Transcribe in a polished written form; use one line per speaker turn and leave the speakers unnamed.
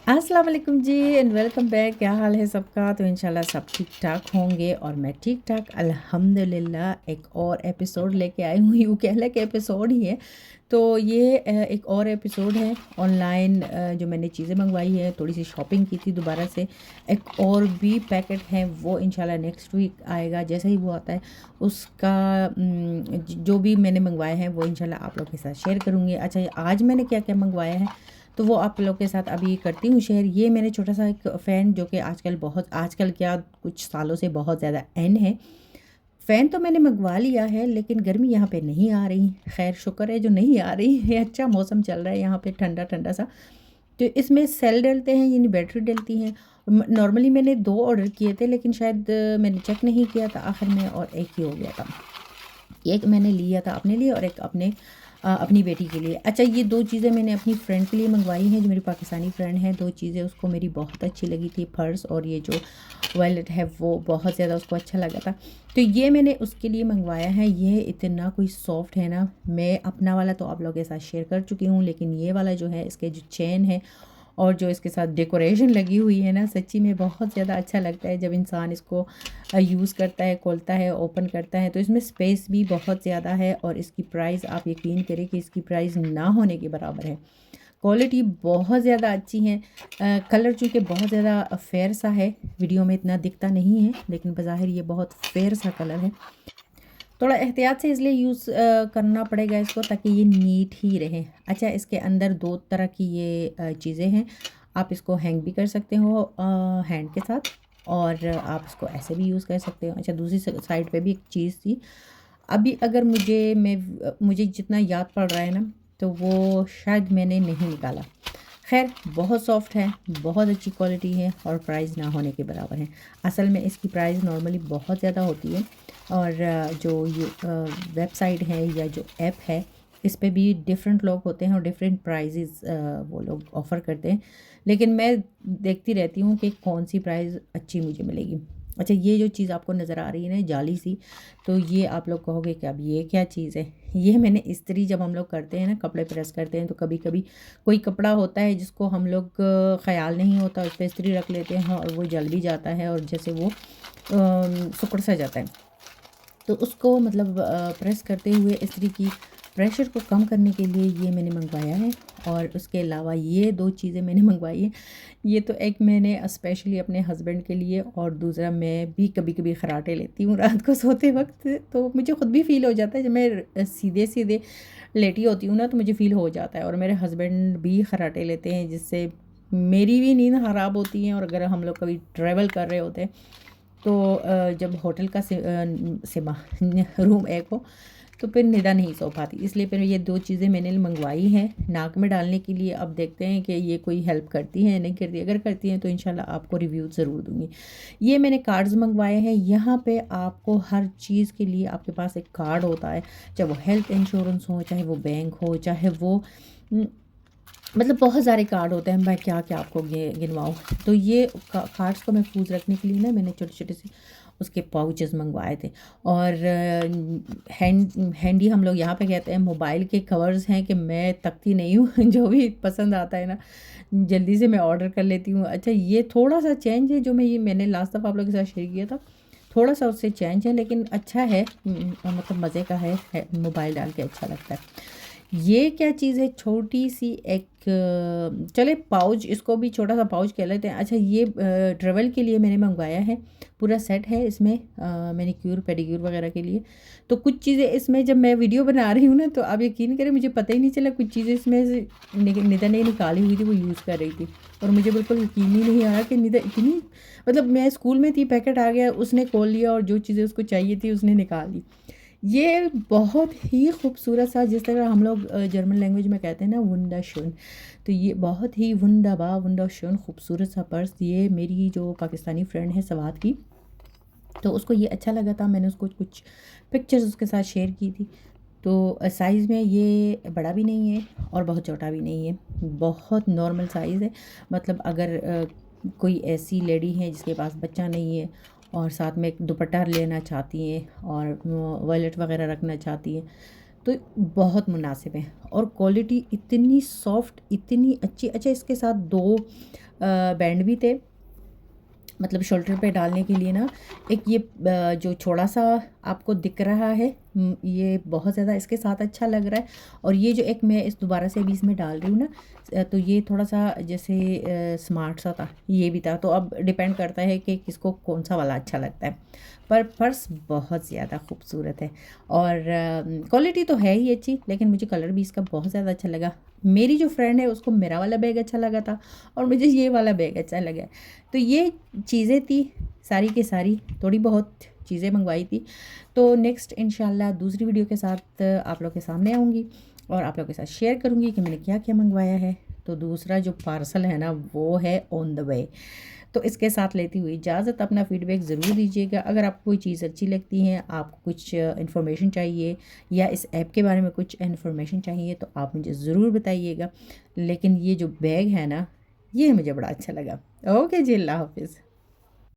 अस्सलाम वालेकुम जी and welcome back. क्या हाल है सबका? तो इंशाल्लाह सब ठीक ठाक होंगे और मैं ठीक ठाक अल्हम्दुलिल्लाह। एक और एपिसोड लेके आई हुई हूँ, कह ले कि एपिसोड ही है। तो ये एक और एपिसोड है ऑनलाइन, जो मैंने चीज़ें मंगवाई है, थोड़ी सी शॉपिंग की थी दोबारा से। एक और भी पैकेट है, वो इंशाल्लाह नेक्स्ट वीक आएगा। जैसे ही वो आता है उसका जो भी मैंने मंगवाए हैं वो इंशाल्लाह आप लोग के साथ शेयर करूँगी। अच्छा, आज मैंने क्या क्या मंगवाया है तो वो आप लोग के साथ अभी करती हूँ शेयर। ये मैंने छोटा सा एक फ़ैन, जो कि आजकल क्या कुछ सालों से बहुत ज़्यादा इन है। फ़ैन तो मैंने मंगवा लिया है लेकिन गर्मी यहाँ पे नहीं आ रही। ख़ैर शुक्र है जो नहीं आ रही है। अच्छा मौसम चल रहा है यहाँ पे, ठंडा ठंडा सा। तो इसमें सेल डलते हैं यानी बैटरी डलती हैं। नॉर्मली मैंने 2 ऑर्डर किए थे लेकिन शायद मैंने चेक नहीं किया था आखिर में और एक ही हो गया था। एक मैंने लिया था अपने लिए और एक अपनी बेटी के लिए। अच्छा, ये 2 चीज़ें मैंने अपनी फ्रेंड के लिए मंगवाई हैं, जो मेरी पाकिस्तानी फ्रेंड है। 2 चीज़ें उसको मेरी बहुत अच्छी लगी थी, पर्स और ये जो वॉलेट है वो बहुत ज़्यादा उसको अच्छा लगा था। तो ये मैंने उसके लिए मंगवाया है। ये इतना कोई सॉफ्ट है ना, मैं अपना वाला तो आप लोगों के साथ शेयर कर चुकी हूँ, लेकिन ये वाला जो है, इसके जो चेन है और जो इसके साथ डेकोरेशन लगी हुई है ना, सच्ची में बहुत ज़्यादा अच्छा लगता है जब इंसान इसको यूज़ करता है, खोलता है, ओपन करता है। तो इसमें स्पेस भी बहुत ज़्यादा है और इसकी प्राइस आप यकीन करें कि इसकी प्राइस ना होने के बराबर है। क्वालिटी बहुत ज़्यादा अच्छी है। कलर चूँकि बहुत ज़्यादा फेयर सा है, वीडियो में इतना दिखता नहीं है लेकिन बज़ाहिर ये बहुत फेयर सा कलर है। थोड़ा एहतियात से इसलिए यूज़ करना पड़ेगा इसको, ताकि ये नीट ही रहे। अच्छा, इसके अंदर 2 तरह की ये चीज़ें हैं। आप इसको हैंग भी कर सकते हो हैंड के साथ, और आप इसको ऐसे भी यूज़ कर सकते हो। अच्छा, दूसरी साइड पे भी एक चीज़ थी। अभी अगर मुझे जितना याद पड़ रहा है ना, तो वो शायद मैंने नहीं निकाला। ख़ैर बहुत सॉफ्ट है, बहुत अच्छी क्वालिटी है और प्राइस ना होने के बराबर है। असल में इसकी प्राइस नॉर्मली बहुत ज़्यादा होती है और जो ये वेबसाइट है या जो ऐप है, इस पे भी डिफरेंट लोग होते हैं और डिफरेंट प्राइजेज़ वो लोग ऑफ़र करते हैं। लेकिन मैं देखती रहती हूँ कि कौन-सी प्राइस अच्छी मुझे मिलेगी। अच्छा, ये जो चीज़ आपको नज़र आ रही है ना जाली सी, तो ये आप लोग कहोगे कि अब ये क्या चीज़ है? ये मैंने इस्त्री जब हम लोग करते हैं ना, कपड़े प्रेस करते हैं, तो कभी-कभी कोई कपड़ा होता है जिसको हम लोग ख़याल नहीं होता, उस पे इस्त्री रख लेते हैं और वो जल भी जाता है और जैसे वो सिकुड़ सा जाता है। तो उसको मतलब प्रेस करते हुए इस्त्री की प्रेशर को कम करने के लिए ये मैंने मंगवाया है। और उसके अलावा ये 2 चीज़ें मैंने मंगवाई हैं। ये तो एक मैंने स्पेशली अपने हस्बैंड के लिए, और दूसरा मैं भी कभी-कभी खर्राटे लेती हूँ रात को सोते वक़्त, तो मुझे खुद भी फ़ील हो जाता है जब मैं सीधे-सीधे लेटी होती हूँ ना, तो मुझे फ़ील हो जाता है। और मेरे हस्बैंड भी खर्राटे लेते हैं, जिससे मेरी भी नींद ख़राब होती है। और अगर हम लोग कभी ट्रैवल कर रहे होते हैं तो जब होटल का सिमा रूम एक हो तो फिर निदा नहीं सो पाती। इसलिए फिर ये 2 चीज़ें मैंने मंगवाई हैं नाक में डालने के लिए। अब देखते हैं कि ये कोई हेल्प करती हैं नहीं करती। अगर करती हैं तो इंशाल्लाह आपको रिव्यू ज़रूर दूँगी। ये मैंने कार्ड्स मंगवाए हैं। यहाँ पे आपको हर चीज़ के लिए आपके पास एक कार्ड होता है, चाहे वो हेल्थ इंश्योरेंस हो, चाहे वो बैंक हो, चाहे वो मतलब बहुत सारे कार्ड होते हैं। मैं क्या-क्या आपको गिनवाऊँ। तो ये कार्ड्स को महफूज़ रखने के लिए ना, मैंने छोटे-छोटे से उसके पाउचेस मंगवाए थे। और हैंडी हम लोग यहाँ पे कहते हैं। मोबाइल के कवर्स हैं कि मैं तकती नहीं हूँ जो भी पसंद आता है ना, जल्दी से मैं ऑर्डर कर लेती हूँ। अच्छा, ये थोड़ा-सा चेंज है जो मैंने लास्ट दफ़ा आप लोगों के साथ शेयर किया था। थोड़ा-सा उससे चेंज है लेकिन अच्छा है, मतलब मज़े का है, मोबाइल डाल के अच्छा लगता है। ये क्या चीज़ है? छोटी-सी एक चले पाउच, इसको भी छोटा-सा पाउच कह लेते हैं। अच्छा, ये ट्रैवल के लिए मैंने मँगवाया है। पूरा सेट है इसमें, मैनीक्योर, पेडीक्योर वगैरह के लिए। तो कुछ चीज़ें इसमें जब मैं वीडियो बना रही हूँ ना, तो आप यकीन करें मुझे पता ही नहीं चला। कुछ चीज़ें इसमें से निदा ने निकाली हुई थी, वो यूज़ कर रही थी और मुझे बिल्कुल यकीन ही नहीं आया कि निदा इतनी, मतलब मैं स्कूल में थी, पैकेट आ गया, उसने खोल लिया और जो चीज़ें उसको चाहिए थी उसने निकाल ली। ये बहुत ही खूबसूरत सा, जिस तरह हम लोग जर्मन लैंग्वेज में कहते हैं ना वुंडरशॉन, तो ये बहुत ही वुंडरशॉन खूबसूरत सा पर्स। ये मेरी जो पाकिस्तानी फ्रेंड है सवात की, तो उसको ये अच्छा लगा था। मैंने उसको कुछ पिक्चर्स उसके साथ शेयर की थी। तो साइज़ में ये बड़ा भी नहीं है और बहुत छोटा भी नहीं है, बहुत नॉर्मल साइज़ है। मतलब अगर कोई ऐसी लेडी है जिसके पास बच्चा नहीं है और साथ में एक दुपट्टा लेना चाहती हैं और वॉलेट वगैरह रखना चाहती हैं, तो बहुत मुनासिब है। और क्वालिटी इतनी सॉफ्ट, इतनी अच्छी। अच्छा, इसके साथ 2 बैंड भी थे, मतलब शोल्डर पे डालने के लिए ना। एक ये जो छोटा सा आपको दिख रहा है, ये बहुत ज़्यादा इसके साथ अच्छा लग रहा है। और ये जो एक मैं इस दोबारा से अभी इसमें डाल रही हूँ ना, तो ये थोड़ा सा जैसे स्मार्ट सा था, ये भी था। तो अब डिपेंड करता है कि किसको कौन सा वाला अच्छा लगता है। पर पर्स बहुत ज़्यादा खूबसूरत है और क्वालिटी तो है ही अच्छी, लेकिन मुझे कलर भी इसका बहुत ज़्यादा अच्छा लगा। मेरी जो फ्रेंड है उसको मेरा वाला बैग अच्छा लगा था और मुझे ये वाला बैग अच्छा लगा। तो ये चीज़ें थी सारी की सारी, थोड़ी बहुत चीज़ें मंगवाई थी। तो नेक्स्ट इंशाल्लाह दूसरी वीडियो के साथ आप लोग के सामने आऊँगी और आप लोग के साथ शेयर करूँगी कि मैंने क्या क्या मंगवाया है। तो दूसरा जो पार्सल है ना वो है ऑन द वे। तो इसके साथ लेती हुई इजाज़त, अपना फ़ीडबैक ज़रूर दीजिएगा। अगर आपको कोई चीज़ अच्छी लगती है, आपको कुछ इन्फॉर्मेशन चाहिए या इस ऐप के बारे में कुछ इन्फॉर्मेशन चाहिए तो आप मुझे ज़रूर बताइएगा। लेकिन ये जो बैग है ना, ये मुझे बड़ा अच्छा लगा। ओके जी, अल्लाह हाफ़िज़।